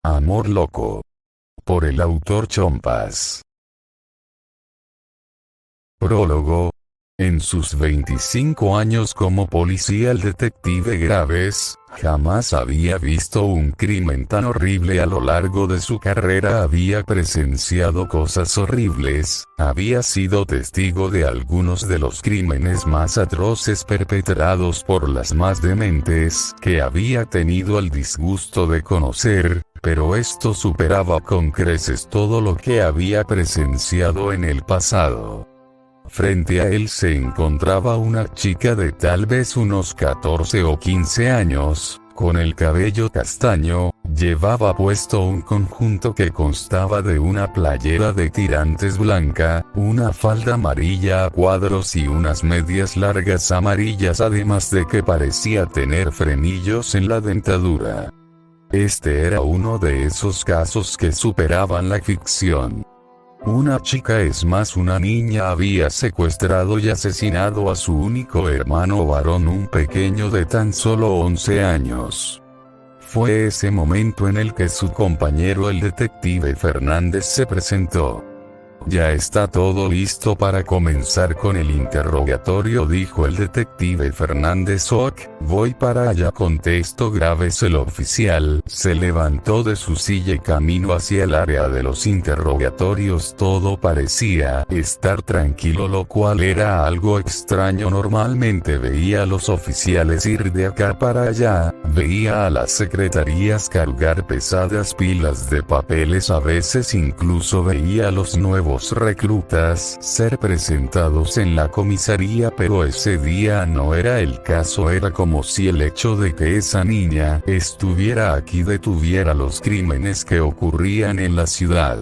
Amor loco. Por el autor Chompas. Prólogo. En sus 25 años como policía, el detective Graves jamás había visto un crimen tan horrible. A lo largo de su carrera había presenciado cosas horribles, había sido testigo de algunos de los crímenes más atroces perpetrados por las más dementes que había tenido el disgusto de conocer, pero esto superaba con creces todo lo que había presenciado en el pasado. Frente a él se encontraba una chica de tal vez unos 14 o 15 años, con el cabello castaño, llevaba puesto un conjunto que constaba de una playera de tirantes blanca, una falda amarilla a cuadros y unas medias largas amarillas, además de que parecía tener frenillos en la dentadura. Este era uno de esos casos que superaban la ficción. Una chica, es más una niña, había secuestrado y asesinado a su único hermano varón, un pequeño de tan solo 11 años. Fue ese momento en el que su compañero el detective Fernández se presentó. «Ya está todo listo para comenzar con el interrogatorio», dijo el detective Fernández. «Ok, voy para allá», contestó Graves. El oficial se levantó de su silla y caminó hacia el área de los interrogatorios. Todo parecía estar tranquilo, lo cual era algo extraño. Normalmente veía a los oficiales ir de acá para allá, veía a las secretarías cargar pesadas pilas de papeles, a veces incluso veía a los nuevos reclutas ser presentados en la comisaría, pero ese día no era el caso. Era como si el hecho de que esa niña estuviera aquí detuviera los crímenes que ocurrían en la ciudad.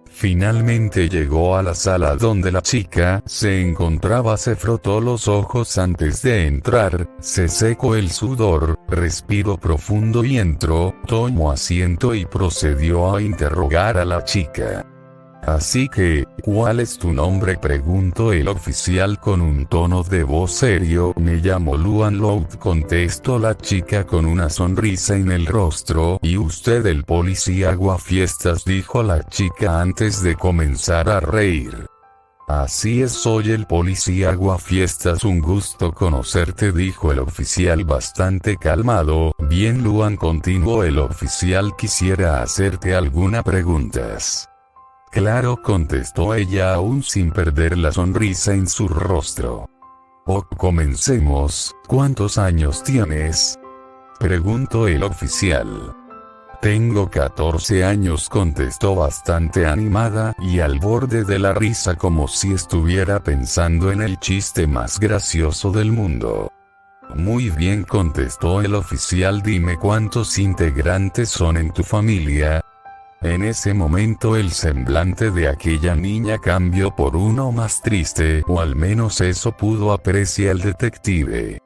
Finalmente llegó a la sala donde la chica se encontraba. Se frotó los ojos antes de entrar, se secó el sudor, respiró profundo y entró, tomó asiento y procedió a interrogar a la chica. «Así que, ¿cuál es tu nombre?», preguntó el oficial con un tono de voz serio. «Me llamo Luan Loud», contestó la chica con una sonrisa en el rostro. «¿Y usted el policía Aguafiestas?», dijo la chica antes de comenzar a reír. «Así es, soy el policía Aguafiestas, un gusto conocerte», dijo el oficial bastante calmado. «Bien, Luan», continuó el oficial, «quisiera hacerte algunas preguntas». «Claro», contestó ella, aún sin perder la sonrisa en su rostro. «Ok, comencemos. ¿Cuántos años tienes?», preguntó el oficial. «Tengo 14 años», contestó bastante animada, y al borde de la risa, como si estuviera pensando en el chiste más gracioso del mundo. «Muy bien», contestó el oficial, «dime cuántos integrantes son en tu familia». En ese momento el semblante de aquella niña cambió por uno más triste, o al menos eso pudo apreciar el detective.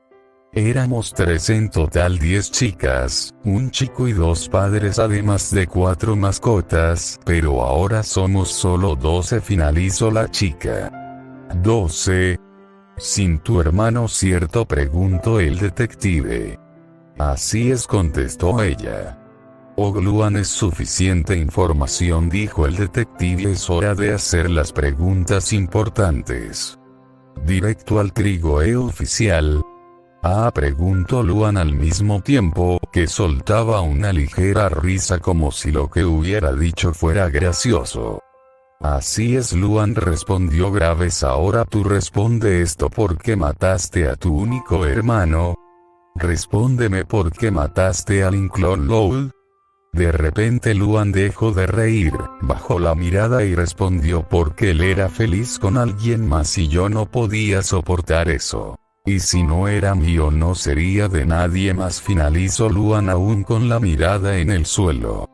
«Éramos 3 en total, 10 chicas, un chico y 2 padres, además de 4 mascotas, pero ahora somos solo 12», finalizó la chica. «¿12? Sin tu hermano, cierto?», preguntó el detective. «Así es», contestó ella. «Oh, Luan, es suficiente información», dijo el detective. «Es hora de hacer las preguntas importantes». «Directo al trigo, oficial». «Ah», preguntó Luan al mismo tiempo que soltaba una ligera risa, como si lo que hubiera dicho fuera gracioso. «Así es, Luan», respondió Graves. «Ahora tú responde esto: ¿por qué mataste a tu único hermano? Respóndeme, ¿por qué mataste a Lincoln Loud?». De repente Luan dejó de reír, bajó la mirada y respondió: «Porque él era feliz con alguien más y yo no podía soportar eso. Y si no era mío, no sería de nadie más», finalizó Luan, aún con la mirada en el suelo.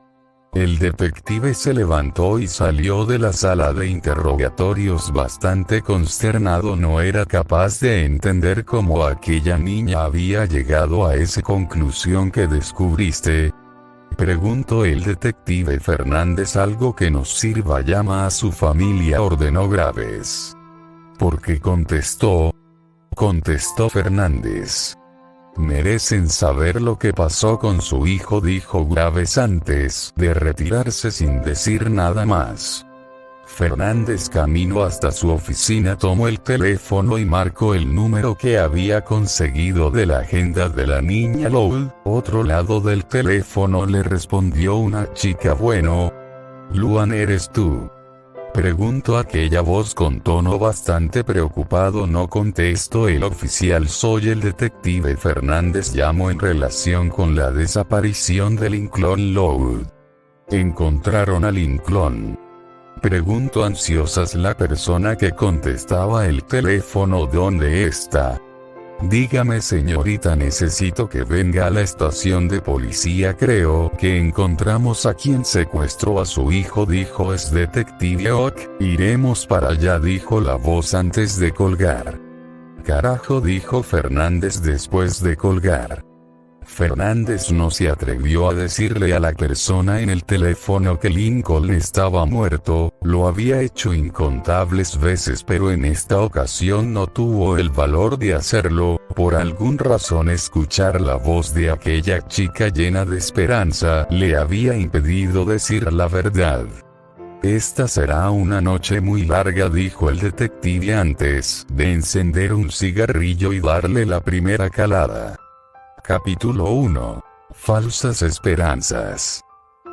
El detective se levantó y salió de la sala de interrogatorios bastante consternado. No era capaz de entender cómo aquella niña había llegado a esa conclusión que descubriste, preguntó el detective Fernández. «Algo que nos sirva, llama a su familia», ordenó Graves. «¿Por qué?», contestó Fernández. Merecen saber lo que pasó con su hijo, dijo Graves antes de retirarse sin decir nada más. Fernández caminó hasta su oficina, tomó el teléfono y marcó el número que había conseguido de la agenda de la niña Lowell. Otro lado del teléfono le respondió una chica. Bueno, Luan, ¿eres tú?, preguntó aquella voz con tono bastante preocupado. No contestó el oficial. Soy el detective Fernández. Llamo en relación con la desaparición de Lincoln Lowell. ¿Encontraron a Lincoln?, preguntó ansiosas la persona que contestaba el teléfono. ¿Dónde está? Dígame, señorita, necesito que venga a la estación de policía. Creo que encontramos a quien secuestró a su hijo, dijo. Es detective Oak. Iremos para allá, dijo la voz antes de colgar. Carajo, dijo Fernández después de colgar. Fernández no se atrevió a decirle a la persona en el teléfono que Lincoln estaba muerto. Lo había hecho incontables veces, pero en esta ocasión no tuvo el valor de hacerlo. Por alguna razón, escuchar la voz de aquella chica llena de esperanza le había impedido decir la verdad. Esta será una noche muy larga, dijo el detective antes de encender un cigarrillo y darle la primera calada. Capítulo 1. Falsas esperanzas.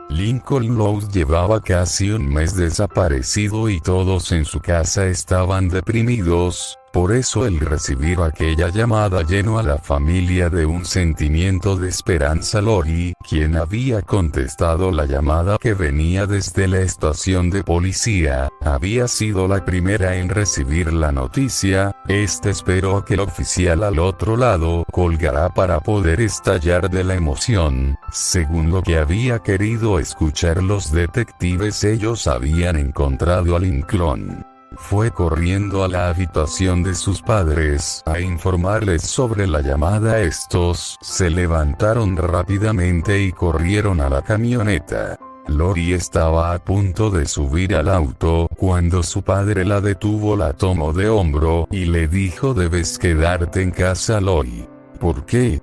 Lincoln Lowell llevaba casi un mes desaparecido y todos en su casa estaban deprimidos. Por eso el recibir aquella llamada llenó a la familia de un sentimiento de esperanza. Lori, quien había contestado la llamada que venía desde la estación de policía, había sido la primera en recibir la noticia. Esperó a que el oficial al otro lado colgará para poder estallar de la emoción. Según lo que había querido escuchar los detectives, ellos habían encontrado a Lincoln. Fue corriendo a la habitación de sus padres a informarles sobre la llamada. Estos se levantaron rápidamente y corrieron a la camioneta. Lori estaba a punto de subir al auto cuando su padre la detuvo, la tomó de hombro y le dijo: debes quedarte en casa, Lori. ¿Por qué?,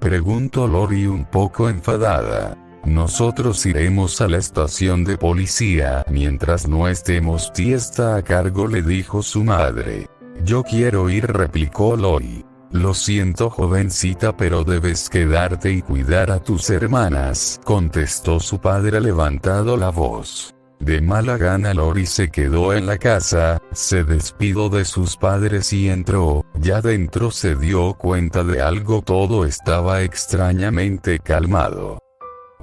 preguntó Lori un poco enfadada. Nosotros iremos a la estación de policía mientras no estemos. Tía está a cargo, le dijo su madre. Yo quiero ir, replicó Lori. Lo siento, jovencita, pero debes quedarte y cuidar a tus hermanas, contestó su padre levantando la voz. De mala gana Lori se quedó en la casa, se despidió de sus padres y entró. Ya dentro se dio cuenta de algo. Todo estaba extrañamente calmado.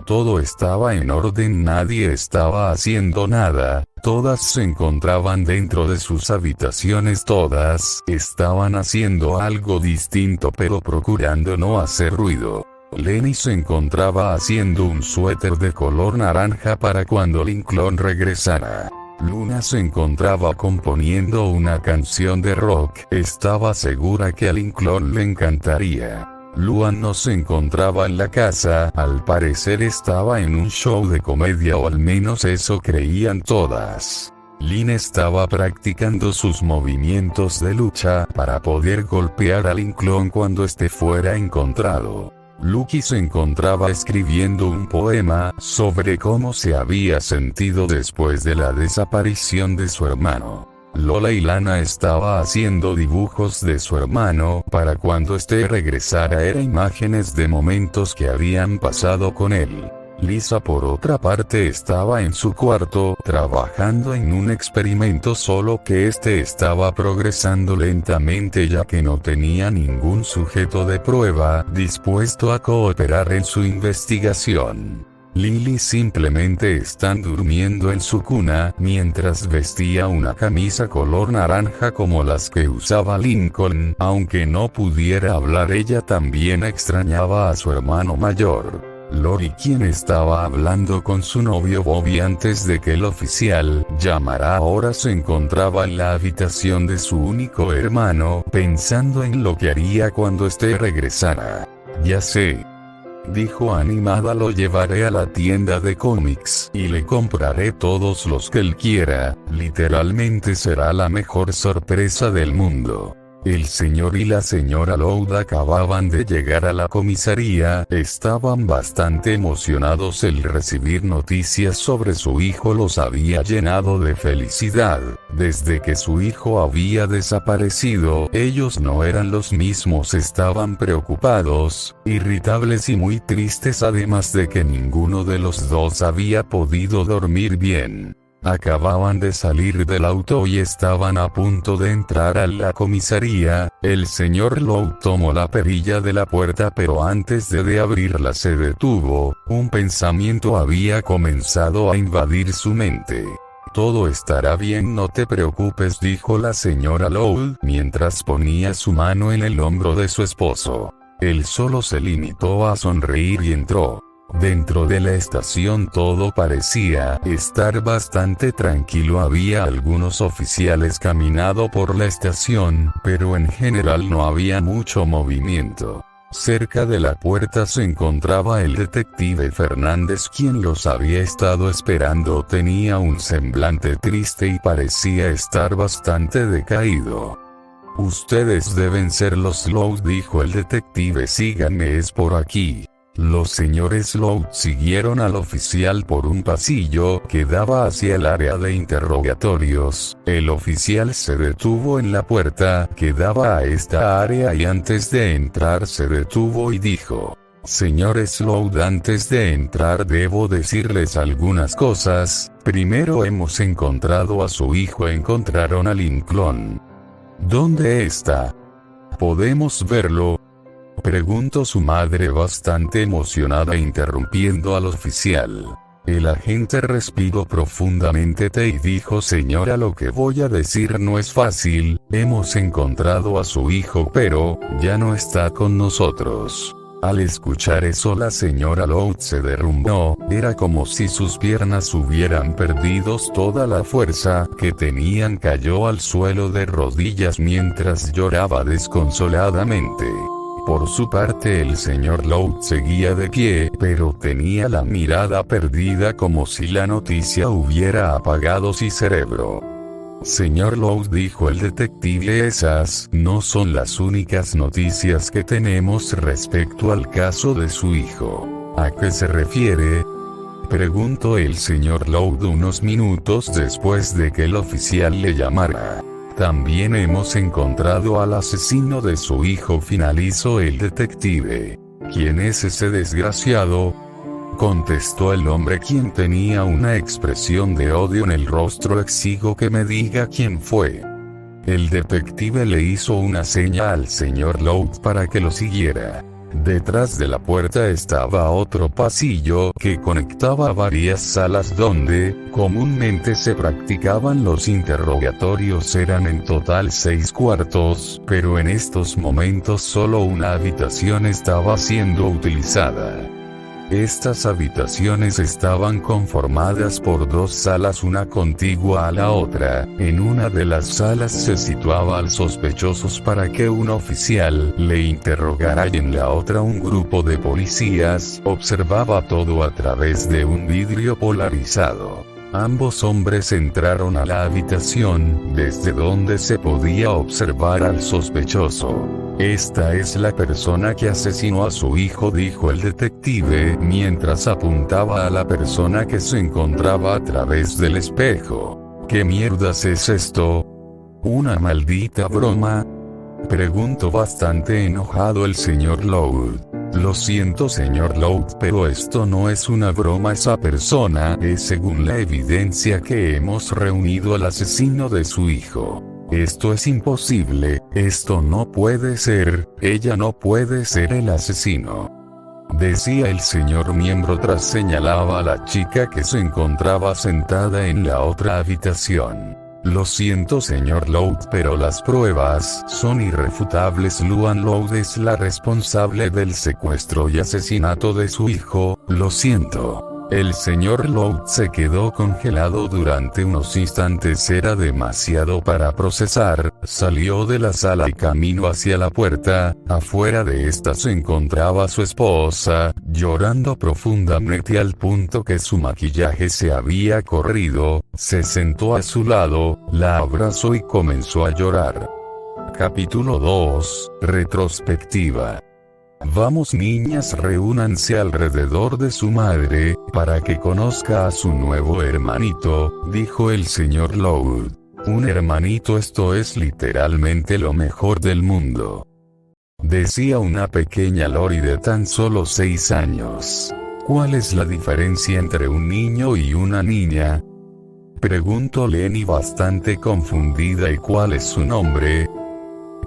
Todo estaba en orden, nadie estaba haciendo nada, todas se encontraban dentro de sus habitaciones, todas estaban haciendo algo distinto pero procurando no hacer ruido. Lenny se encontraba haciendo un suéter de color naranja para cuando Lincoln regresara. Luna se encontraba componiendo una canción de rock, estaba segura que a Lincoln le encantaría. Luan no se encontraba en la casa, al parecer estaba en un show de comedia, o al menos eso creían todas. Lynn estaba practicando sus movimientos de lucha para poder golpear a Lincoln cuando este fuera encontrado. Lucky se encontraba escribiendo un poema sobre cómo se había sentido después de la desaparición de su hermano. Lola y Lana estaba haciendo dibujos de su hermano para cuando este regresara. Eran imágenes de momentos que habían pasado con él. Lisa, por otra parte, estaba en su cuarto trabajando en un experimento, solo que este estaba progresando lentamente ya que no tenía ningún sujeto de prueba dispuesto a cooperar en su investigación. Lily simplemente está durmiendo en su cuna mientras vestía una camisa color naranja como las que usaba Lincoln. Aunque no pudiera hablar, ella también extrañaba a su hermano mayor. Lori, quien estaba hablando con su novio Bobby antes de que el oficial llamara, ahora se encontraba en la habitación de su único hermano, pensando en lo que haría cuando este regresara. Ya sé, dijo animada, lo llevaré a la tienda de cómics y le compraré todos los que él quiera. Literalmente será la mejor sorpresa del mundo. El señor y la señora Loud acababan de llegar a la comisaría, estaban bastante emocionados. El recibir noticias sobre su hijo los había llenado de felicidad. Desde que su hijo había desaparecido, ellos no eran los mismos, estaban preocupados, irritables y muy tristes, además de que ninguno de los dos había podido dormir bien. Acababan de salir del auto y estaban a punto de entrar a la comisaría. El señor Loud tomó la perilla de la puerta, pero antes de abrirla se detuvo. Un pensamiento había comenzado a invadir su mente. Todo estará bien, no te preocupes, dijo la señora Loud mientras ponía su mano en el hombro de su esposo. Él solo se limitó a sonreír y entró. Dentro de la estación todo parecía estar bastante tranquilo. Había algunos oficiales caminando por la estación, pero en general no había mucho movimiento. Cerca de la puerta se encontraba el detective Fernández, quien los había estado esperando. Tenía un semblante triste y parecía estar bastante decaído. Ustedes deben ser los Loud, dijo el detective. Síganme, es por aquí. Los señores Loud siguieron al oficial por un pasillo que daba hacia el área de interrogatorios. El oficial se detuvo en la puerta que daba a esta área y antes de entrar se detuvo y dijo: Señores Loud, antes de entrar debo decirles algunas cosas. Primero, hemos encontrado a su hijo. ¿Encontraron a Lincoln? ¿Dónde está? ¿Podemos verlo?, preguntó su madre bastante emocionada, interrumpiendo al oficial. El agente respiró profundamente y dijo: Señora, lo que voy a decir no es fácil. Hemos encontrado a su hijo, pero ya no está con nosotros. Al escuchar eso, la señora Loud se derrumbó. Era como si sus piernas hubieran perdido toda la fuerza que tenían. Cayó al suelo de rodillas mientras lloraba desconsoladamente. Por su parte, el señor Loud seguía de pie, pero tenía la mirada perdida, como si la noticia hubiera apagado su cerebro. Señor Loud, dijo el detective, esas no son las únicas noticias que tenemos respecto al caso de su hijo. ¿A qué se refiere?, preguntó el señor Loud unos minutos después de que el oficial le llamara. También hemos encontrado al asesino de su hijo, finalizó el detective. ¿Quién es ese desgraciado?, contestó el hombre, quien tenía una expresión de odio en el rostro. Exijo que me diga quién fue. El detective le hizo una seña al señor Loud para que lo siguiera. Detrás de la puerta estaba otro pasillo que conectaba a varias salas donde comúnmente se practicaban los interrogatorios. Eran en total 6 cuartos, pero en estos momentos solo una habitación estaba siendo utilizada. Estas habitaciones estaban conformadas por 2 salas, una contigua a la otra. En una de las salas se situaba al sospechoso para que un oficial le interrogara y en la otra un grupo de policías observaba todo a través de un vidrio polarizado. Ambos hombres entraron a la habitación, desde donde se podía observar al sospechoso. Esta es la persona que asesinó a su hijo, dijo el detective, mientras apuntaba a la persona que se encontraba a través del espejo. ¿Qué mierdas es esto? ¿Una maldita broma?, preguntó bastante enojado el señor Loud. Lo siento, señor Loud, pero esto no es una broma. Esa persona es, según la evidencia que hemos reunido, el asesino de su hijo. Esto es imposible, esto no puede ser, ella no puede ser el asesino, decía el señor miembro tras señalaba a la chica que se encontraba sentada en la otra habitación. Lo siento, señor Loud, pero las pruebas son irrefutables. Luan Loud es la responsable del secuestro y asesinato de su hijo. Lo siento. El señor Loud se quedó congelado durante unos instantes. Era demasiado para procesar. Salió de la sala y caminó hacia la puerta. Afuera de esta se encontraba su esposa, llorando profundamente al punto que su maquillaje se había corrido. Se sentó a su lado, la abrazó y comenzó a llorar. Capítulo 2, Retrospectiva. Vamos niñas, reúnanse alrededor de su madre, para que conozca a su nuevo hermanito, dijo el señor Loud. Un hermanito, esto es literalmente lo mejor del mundo. Decía una pequeña Lori de tan solo 6 años. ¿Cuál es la diferencia entre un niño y una niña? Preguntó Lenny bastante confundida. ¿Y cuál es su nombre?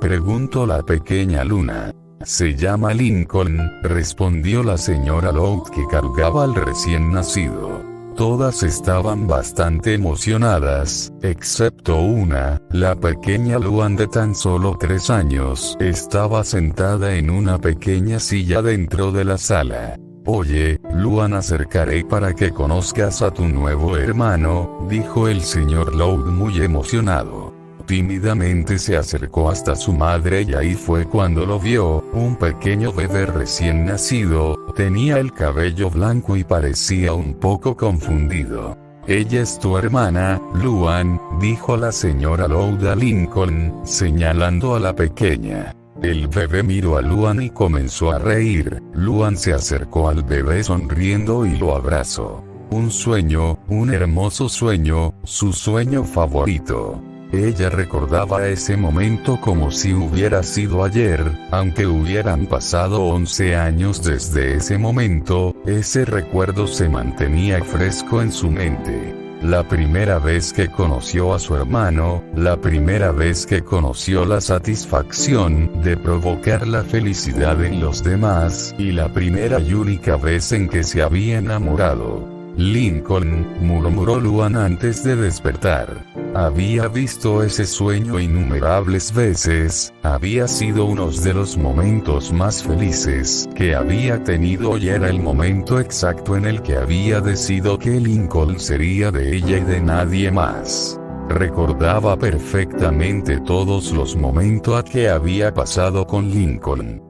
Preguntó la pequeña Luna. Se llama Lincoln, respondió la señora Loud, que cargaba al recién nacido. Todas estaban bastante emocionadas, excepto una, la pequeña Luan de tan solo 3 años. Estaba sentada en una pequeña silla dentro de la sala. Oye, Luan, acercaré para que conozcas a tu nuevo hermano, dijo el señor Loud muy emocionado. Tímidamente se acercó hasta su madre y ahí fue cuando lo vio, un pequeño bebé recién nacido, tenía el cabello blanco y parecía un poco confundido. Ella es tu hermana, Luan, dijo la señora Loud a Lincoln, señalando a la pequeña. El bebé miró a Luan y comenzó a reír. Luan se acercó al bebé sonriendo y lo abrazó. Un sueño, un hermoso sueño, su sueño favorito. Ella recordaba ese momento como si hubiera sido ayer, aunque hubieran pasado 11 años desde ese momento, ese recuerdo se mantenía fresco en su mente. La primera vez que conoció a su hermano, la primera vez que conoció la satisfacción de provocar la felicidad en los demás, y la primera y única vez en que se había enamorado. Lincoln, murmuró Luan antes de despertar. Había visto ese sueño innumerables veces, había sido uno de los momentos más felices que había tenido y era el momento exacto en el que había decidido que Lincoln sería de ella y de nadie más. Recordaba perfectamente todos los momentos que había pasado con Lincoln.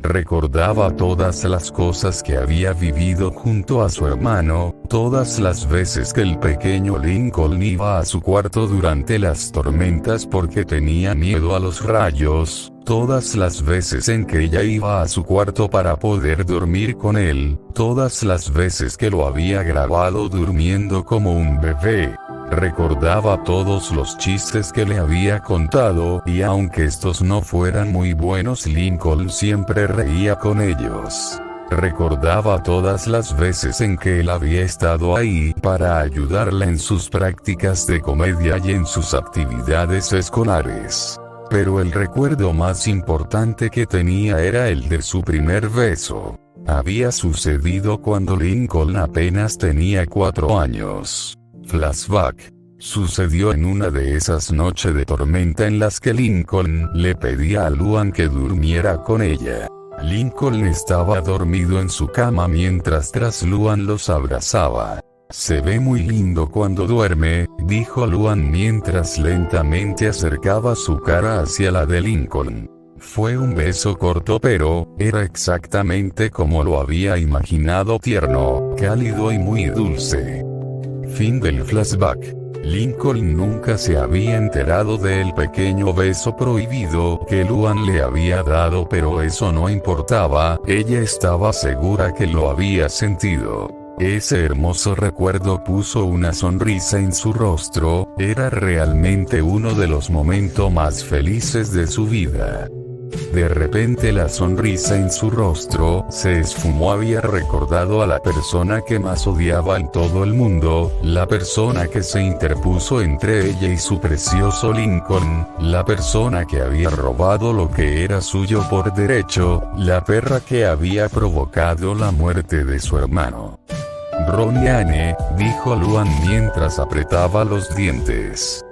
Recordaba todas las cosas que había vivido junto a su hermano, todas las veces que el pequeño Lincoln iba a su cuarto durante las tormentas porque tenía miedo a los rayos, todas las veces en que ella iba a su cuarto para poder dormir con él, todas las veces que lo había grabado durmiendo como un bebé. Recordaba todos los chistes que le había contado, y aunque estos no fueran muy buenos, Lincoln siempre reía con ellos. Recordaba todas las veces en que él había estado ahí para ayudarla en sus prácticas de comedia y en sus actividades escolares. Pero el recuerdo más importante que tenía era el de su primer beso. Había sucedido cuando Lincoln apenas tenía 4 años. Flashback. Sucedió en una de esas noches de tormenta en las que Lincoln le pedía a Luan que durmiera con ella. Lincoln estaba dormido en su cama mientras Luan los abrazaba. Se ve muy lindo cuando duerme, dijo Luan mientras lentamente acercaba su cara hacia la de Lincoln. Fue un beso corto, pero era exactamente como lo había imaginado, tierno, cálido y muy dulce. Fin del flashback. Lincoln nunca se había enterado del pequeño beso prohibido que Luan le había dado, pero eso no importaba, ella estaba segura que lo había sentido. Ese hermoso recuerdo puso una sonrisa en su rostro, era realmente uno de los momentos más felices de su vida. De repente la sonrisa en su rostro se esfumó. Había recordado a la persona que más odiaba en todo el mundo, la persona que se interpuso entre ella y su precioso Lincoln, la persona que había robado lo que era suyo por derecho, la perra que había provocado la muerte de su hermano. Ronnie Anne, dijo Luan mientras apretaba los dientes.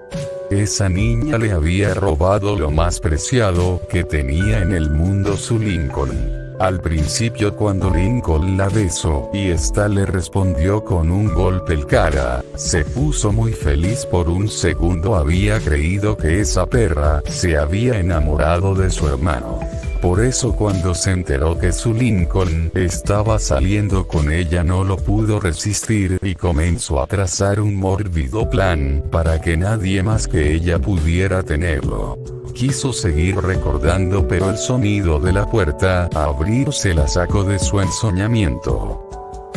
Esa niña le había robado lo más preciado que tenía en el mundo, su Lincoln. Al principio, cuando Lincoln la besó y ésta le respondió con un golpe en cara, se puso muy feliz. Por un segundo había creído que esa perra se había enamorado de su hermano. Por eso cuando se enteró que su Lincoln estaba saliendo con ella no lo pudo resistir y comenzó a trazar un mórbido plan para que nadie más que ella pudiera tenerlo. Quiso seguir recordando, pero el sonido de la puerta a abrirse la sacó de su ensoñamiento.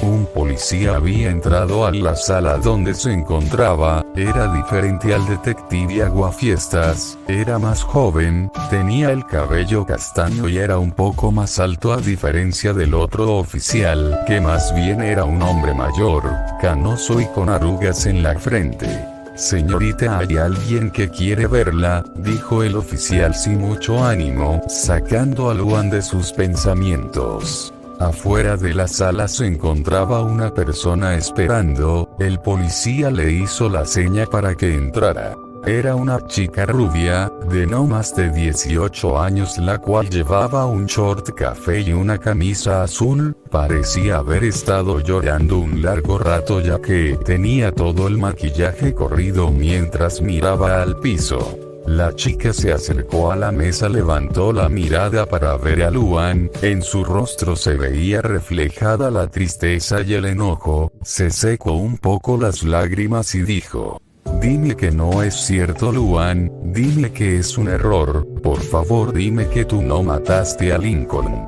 Un policía había entrado a la sala donde se encontraba. Era diferente al detective Aguafiestas, era más joven, tenía el cabello castaño y era un poco más alto a diferencia del otro oficial, que más bien era un hombre mayor, canoso y con arrugas en la frente. «Señorita, ¿hay alguien que quiere verla?», dijo el oficial sin mucho ánimo, sacando a Luan de sus pensamientos. Afuera de la sala se encontraba una persona esperando. El policía le hizo la seña para que entrara. Era una chica rubia, de no más de 18 años, la cual llevaba un short café y una camisa azul. Parecía haber estado llorando un largo rato ya que tenía todo el maquillaje corrido mientras miraba al piso. La chica se acercó a la mesa, levantó la mirada para ver a Luan. En su rostro se veía reflejada la tristeza y el enojo. Se secó un poco las lágrimas y dijo: «Dime que no es cierto, Luan, dime que es un error, por favor dime que tú no mataste a Lincoln».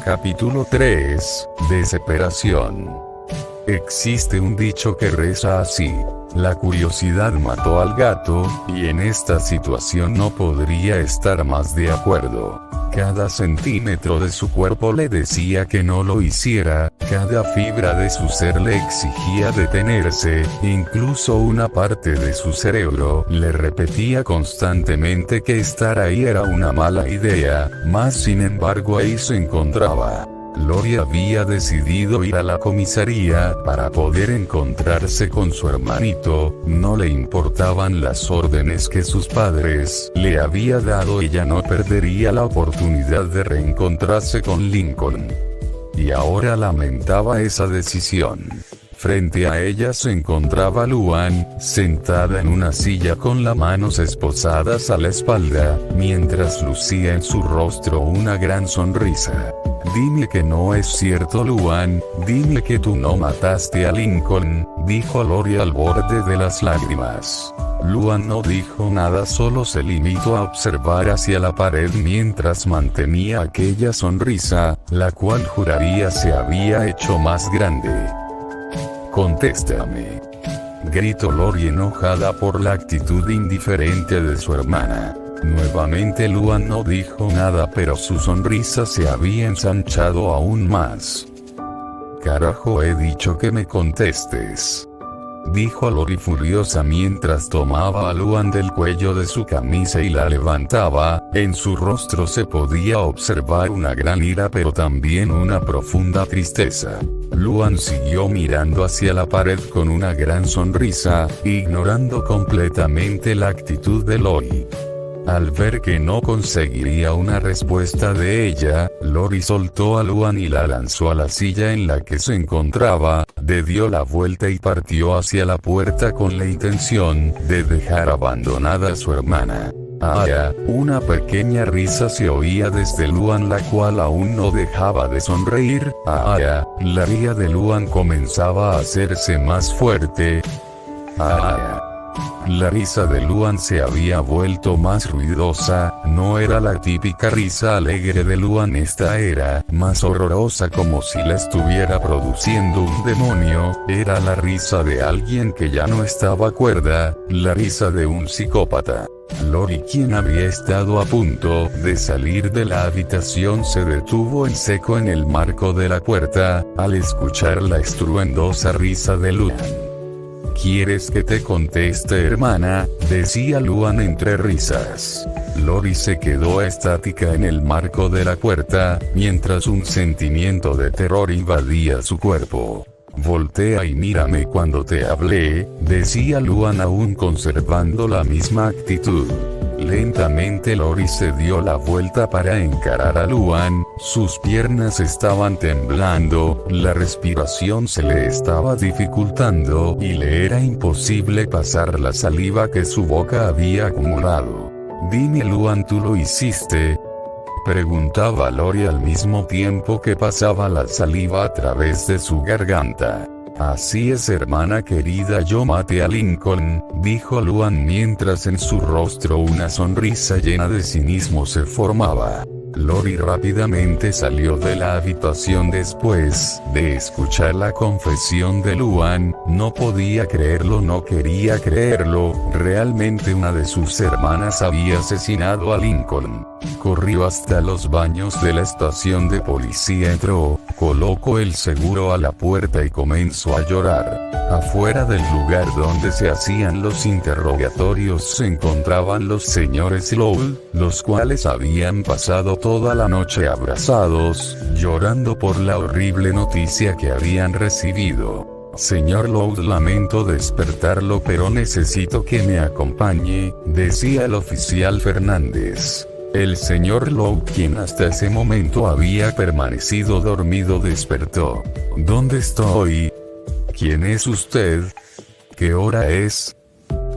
Capítulo 3. Desesperación. Existe un dicho que reza así: la curiosidad mató al gato, y en esta situación no podría estar más de acuerdo. Cada centímetro de su cuerpo le decía que no lo hiciera, cada fibra de su ser le exigía detenerse, incluso una parte de su cerebro le repetía constantemente que estar ahí era una mala idea, mas sin embargo ahí se encontraba. Lori había decidido ir a la comisaría para poder encontrarse con su hermanito. No le importaban las órdenes que sus padres le habían dado, ella no perdería la oportunidad de reencontrarse con Lincoln. Y ahora lamentaba esa decisión. Frente a ella se encontraba Luan, sentada en una silla con las manos esposadas a la espalda, mientras lucía en su rostro una gran sonrisa. «Dime que no es cierto, Luan, dime que tú no mataste a Lincoln», dijo Lori al borde de las lágrimas. Luan no dijo nada, solo se limitó a observar hacia la pared mientras mantenía aquella sonrisa, la cual juraría se había hecho más grande. «Contéstame», gritó Lori enojada por la actitud indiferente de su hermana. Nuevamente Luan no dijo nada, pero su sonrisa se había ensanchado aún más. «Carajo, he dicho que me contestes», dijo Lori furiosa mientras tomaba a Luan del cuello de su camisa y la levantaba. En su rostro se podía observar una gran ira, pero también una profunda tristeza. Luan siguió mirando hacia la pared con una gran sonrisa, ignorando completamente la actitud de Lori. Al ver que no conseguiría una respuesta de ella, Lori soltó a Luan y la lanzó a la silla en la que se encontraba, dio la vuelta y partió hacia la puerta con la intención de dejar abandonada a su hermana. Una pequeña risa se oía desde Luan, la cual aún no dejaba de sonreír. La ira de Luan comenzaba a hacerse más fuerte. La risa de Luan se había vuelto más ruidosa. No era la típica risa alegre de Luan, esta era más horrorosa, como si la estuviera produciendo un demonio. Era la risa de alguien que ya no estaba cuerda, la risa de un psicópata. Lori, quien había estado a punto de salir de la habitación, se detuvo en seco en el marco de la puerta, al escuchar la estruendosa risa de Luan. «¿Quieres que te conteste, hermana?», decía Luan entre risas. Lori se quedó estática en el marco de la puerta, mientras un sentimiento de terror invadía su cuerpo. «Voltea y mírame cuando te hablé», decía Luan aún conservando la misma actitud. Lentamente Lori se dio la vuelta para encarar a Luan. Sus piernas estaban temblando, la respiración se le estaba dificultando y le era imposible pasar la saliva que su boca había acumulado. «Dime, Luan, ¿tú lo hiciste?», preguntaba Lori al mismo tiempo que pasaba la saliva a través de su garganta. Así es, hermana querida, yo maté a Lincoln, dijo Luan mientras en su rostro una sonrisa llena de cinismo se formaba. Lori rápidamente salió de la habitación después de escuchar la confesión de Luan. No podía creerlo, no quería creerlo. Realmente una de sus hermanas había asesinado a Lincoln. Corrió hasta los baños de la estación de policía, entró, colocó el seguro a la puerta y comenzó a llorar. Afuera del lugar donde se hacían los interrogatorios se encontraban los señores Lowell, los cuales habían pasado toda la noche abrazados, llorando por la horrible noticia que habían recibido. Señor Lowell, lamento despertarlo, pero necesito que me acompañe, decía el oficial Fernández. El señor Lowell, quien hasta ese momento había permanecido dormido, despertó. ¿Dónde estoy? ¿Quién es usted? ¿Qué hora es?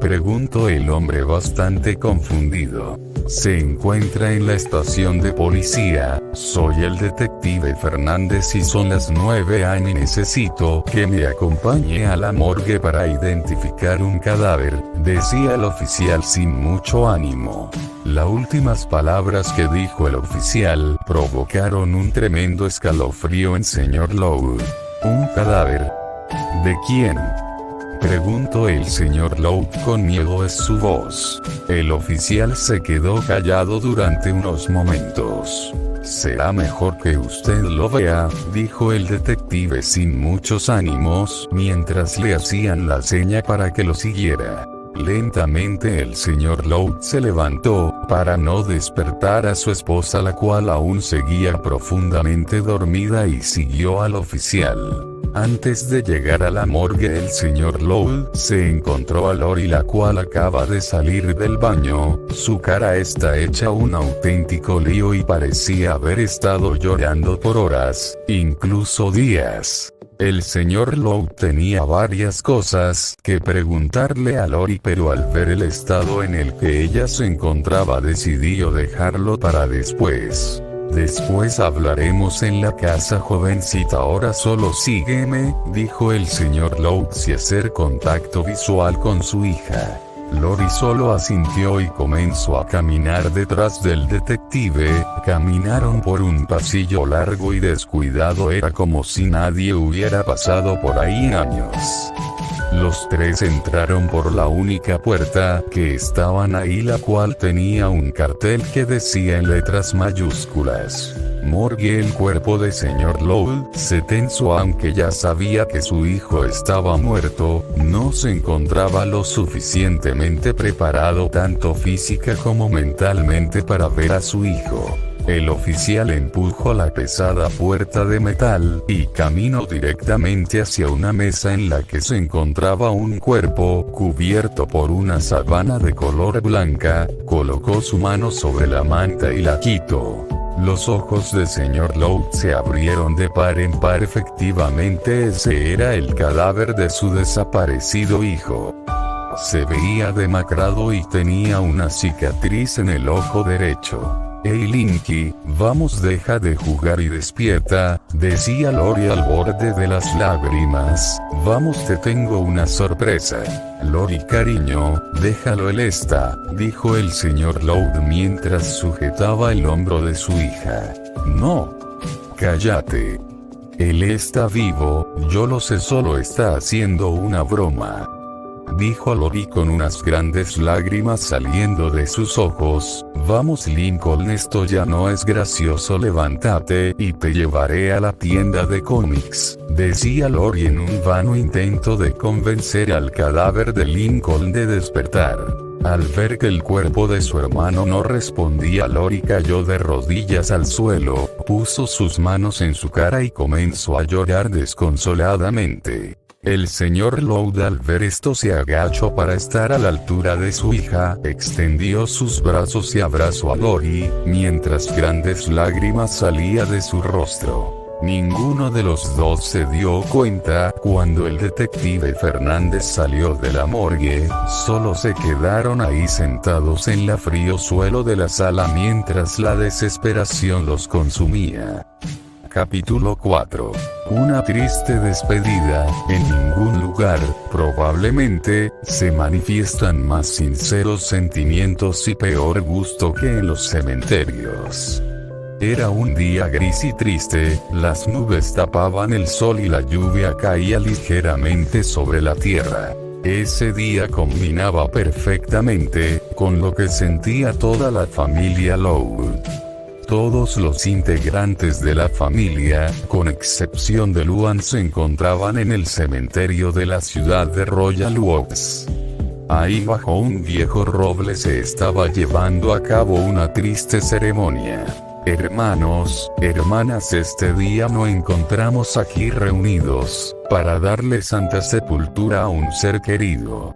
Preguntó el hombre bastante confundido. Se encuentra en la estación de policía, soy el detective Fernández y son las 9 AM y necesito que me acompañe a la morgue para identificar un cadáver, decía el oficial sin mucho ánimo. Las últimas palabras que dijo el oficial provocaron un tremendo escalofrío en señor Lowell. ¿Un cadáver? ¿De quién?, preguntó el señor Lowell con miedo en su voz. El oficial se quedó callado durante unos momentos. Será mejor que usted lo vea, dijo el detective sin muchos ánimos, mientras le hacían la seña para que lo siguiera. Lentamente el señor Lowell se levantó, para no despertar a su esposa, la cual aún seguía profundamente dormida, y siguió al oficial. Antes de llegar a la morgue, el señor Lowell se encontró a Lori, la cual acaba de salir del baño. Su cara está hecha un auténtico lío y parecía haber estado llorando por horas, incluso días. El señor Lowell tenía varias cosas que preguntarle a Lori, pero al ver el estado en el que ella se encontraba decidió dejarlo para después. Después hablaremos en la casa, jovencita, ahora solo sígueme, dijo el señor Lowell sin hacer contacto visual con su hija. Lori solo asintió y comenzó a caminar detrás del detective. Caminaron por un pasillo largo y descuidado, era como si nadie hubiera pasado por ahí en años. Los tres entraron por la única puerta que estaban ahí, la cual tenía un cartel que decía en letras mayúsculas: morgue. El cuerpo de señor Lowell se tensó, aunque ya sabía que su hijo estaba muerto. No se encontraba lo suficientemente preparado tanto física como mentalmente para ver a su hijo. El oficial empujó la pesada puerta de metal y caminó directamente hacia una mesa en la que se encontraba un cuerpo cubierto por una sábana de color blanca. Colocó su mano sobre la manta y la quitó. Los ojos de señor Lowell se abrieron de par en par. Efectivamente, ese era el cadáver de su desaparecido hijo. Se veía demacrado y tenía una cicatriz en el ojo derecho. «Hey Linky, vamos, deja de jugar y despierta», decía Lori al borde de las lágrimas. «Vamos, te tengo una sorpresa». «Lori, cariño, déjalo, él está», dijo el señor Lowell mientras sujetaba el hombro de su hija. «No. Cállate. Él está vivo, yo lo sé, solo está haciendo una broma», dijo Lori con unas grandes lágrimas saliendo de sus ojos. «Vamos Lincoln, esto ya no es gracioso, levántate y te llevaré a la tienda de cómics», decía Lori en un vano intento de convencer al cadáver de Lincoln de despertar. Al ver que el cuerpo de su hermano no respondía, Lori cayó de rodillas al suelo, puso sus manos en su cara y comenzó a llorar desconsoladamente. El señor Lowell, al ver esto, se agachó para estar a la altura de su hija, extendió sus brazos y abrazó a Lori, mientras grandes lágrimas salían de su rostro. Ninguno de los dos se dio cuenta cuando el detective Fernández salió de la morgue. Solo se quedaron ahí sentados en la frío suelo de la sala mientras la desesperación los consumía. Capítulo 4. Una triste despedida. En ningún lugar, probablemente, se manifiestan más sinceros sentimientos y peor gusto que en los cementerios. Era un día gris y triste, las nubes tapaban el sol y la lluvia caía ligeramente sobre la tierra. Ese día combinaba perfectamente con lo que sentía toda la familia Lowe. Todos los integrantes de la familia, con excepción de Luan, se encontraban en el cementerio de la ciudad de Royal Oaks. Ahí bajo un viejo roble se estaba llevando a cabo una triste ceremonia. Hermanos, hermanas, este día nos encontramos aquí reunidos para darle santa sepultura a un ser querido.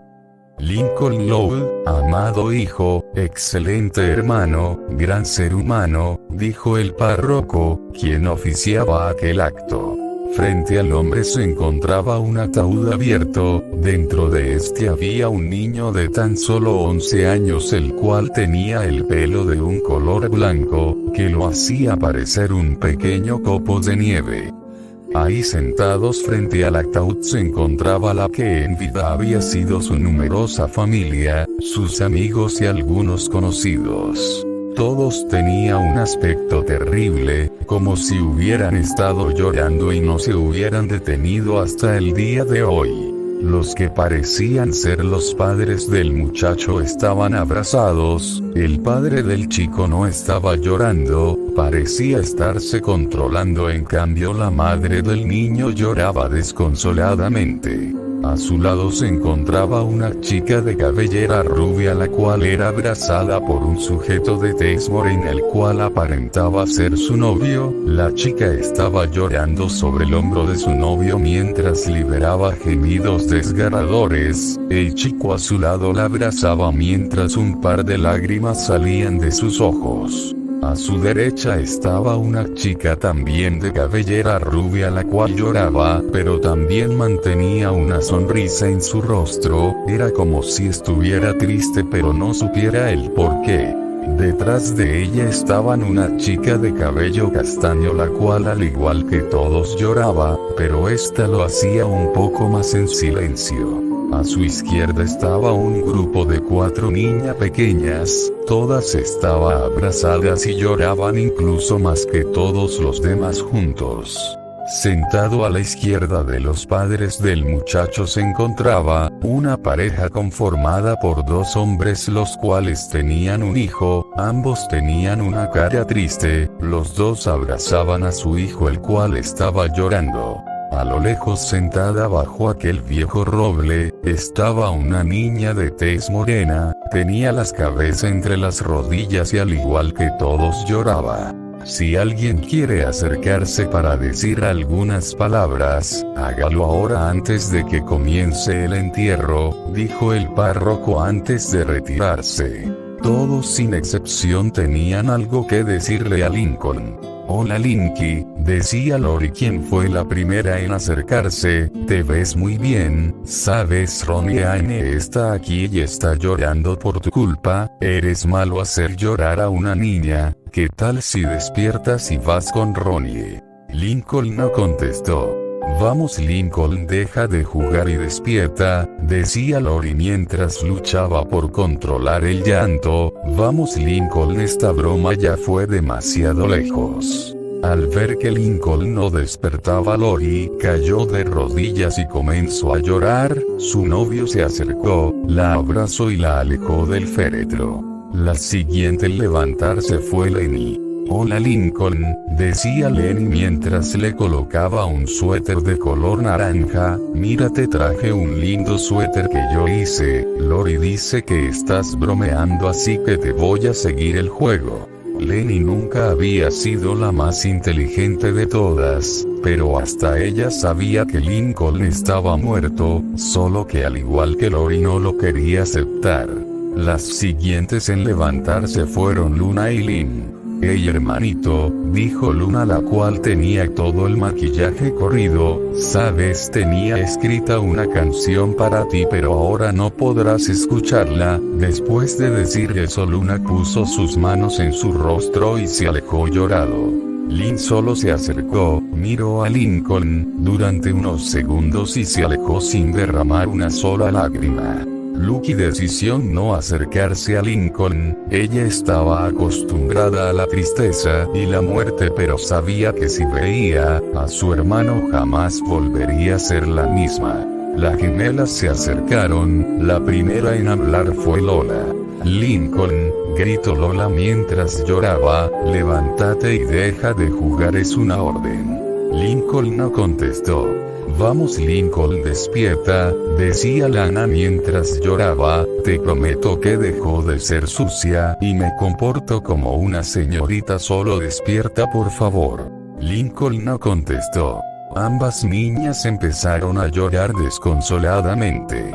Lincoln Lowe, amado hijo, excelente hermano, gran ser humano, dijo el párroco, quien oficiaba aquel acto. Frente al hombre se encontraba un ataúd abierto, dentro de este había un niño de tan solo 11 años, el cual tenía el pelo de un color blanco, que lo hacía parecer un pequeño copo de nieve. Ahí sentados frente al ataúd se encontraba la que en vida había sido su numerosa familia, sus amigos y algunos conocidos. Todos tenían un aspecto terrible, como si hubieran estado llorando y no se hubieran detenido hasta el día de hoy. Los que parecían ser los padres del muchacho estaban abrazados, el padre del chico no estaba llorando, parecía estarse controlando, en cambio la madre del niño lloraba desconsoladamente. A su lado se encontraba una chica de cabellera rubia, la cual era abrazada por un sujeto de tez morena, el cual aparentaba ser su novio. La chica estaba llorando sobre el hombro de su novio mientras liberaba gemidos desgarradores. El chico a su lado la abrazaba mientras un par de lágrimas salían de sus ojos. A su derecha estaba una chica también de cabellera rubia, la cual lloraba, pero también mantenía una sonrisa en su rostro. Era como si estuviera triste pero no supiera el por qué. Detrás de ella estaban una chica de cabello castaño, la cual al igual que todos lloraba, pero esta lo hacía un poco más en silencio. A su izquierda estaba un grupo de 4 niñas pequeñas, todas estaban abrazadas y lloraban incluso más que todos los demás juntos. Sentado a la izquierda de los padres del muchacho se encontraba una pareja conformada por 2 hombres, los cuales tenían un hijo. Ambos tenían una cara triste, los dos abrazaban a su hijo, el cual estaba llorando. A lo lejos, sentada bajo aquel viejo roble, estaba una niña de tez morena, tenía las cabezas entre las rodillas y al igual que todos lloraba. Si alguien quiere acercarse para decir algunas palabras, hágalo ahora antes de que comience el entierro, dijo el párroco antes de retirarse. Todos sin excepción tenían algo que decirle a Lincoln. Hola Linky, decía Lori, quien fue la primera en acercarse, te ves muy bien, sabes, Ronnie Anne está aquí y está llorando por tu culpa, eres malo hacer llorar a una niña, ¿qué tal si despiertas y vas con Ronnie? Lincoln no contestó. Vamos Lincoln, deja de jugar y despierta, decía Lori mientras luchaba por controlar el llanto. Vamos Lincoln, esta broma ya fue demasiado lejos. Al ver que Lincoln no despertaba, Lori cayó de rodillas y comenzó a llorar. Su novio se acercó, la abrazó y la alejó del féretro. La siguiente en levantarse fue Lenny. Hola Lincoln, decía Lenny mientras le colocaba un suéter de color naranja. Mira, te traje un lindo suéter que yo hice. Lori dice que estás bromeando, así que te voy a seguir el juego. Lenny nunca había sido la más inteligente de todas, pero hasta ella sabía que Lincoln estaba muerto, solo que al igual que Lori no lo quería aceptar. Las siguientes en levantarse fueron Luna y Lynn. Hey hermanito, dijo Luna, la cual tenía todo el maquillaje corrido, sabes, tenía escrita una canción para ti pero ahora no podrás escucharla. Después de decir eso, Luna puso sus manos en su rostro y se alejó llorado. Lynn solo se acercó, miró a Lincoln, durante unos segundos y se alejó sin derramar una sola lágrima. Lucky decidió no acercarse a Lincoln, ella estaba acostumbrada a la tristeza y la muerte, pero sabía que si veía a su hermano jamás volvería a ser la misma. Las gemelas se acercaron, la primera en hablar fue Lola. Lincoln, gritó Lola mientras lloraba, levántate y deja de jugar, es una orden. Lincoln no contestó. Vamos Lincoln, despierta, decía Lana mientras lloraba, te prometo que dejo de ser sucia y me comporto como una señorita, solo despierta por favor. Lincoln no contestó. Ambas niñas empezaron a llorar desconsoladamente.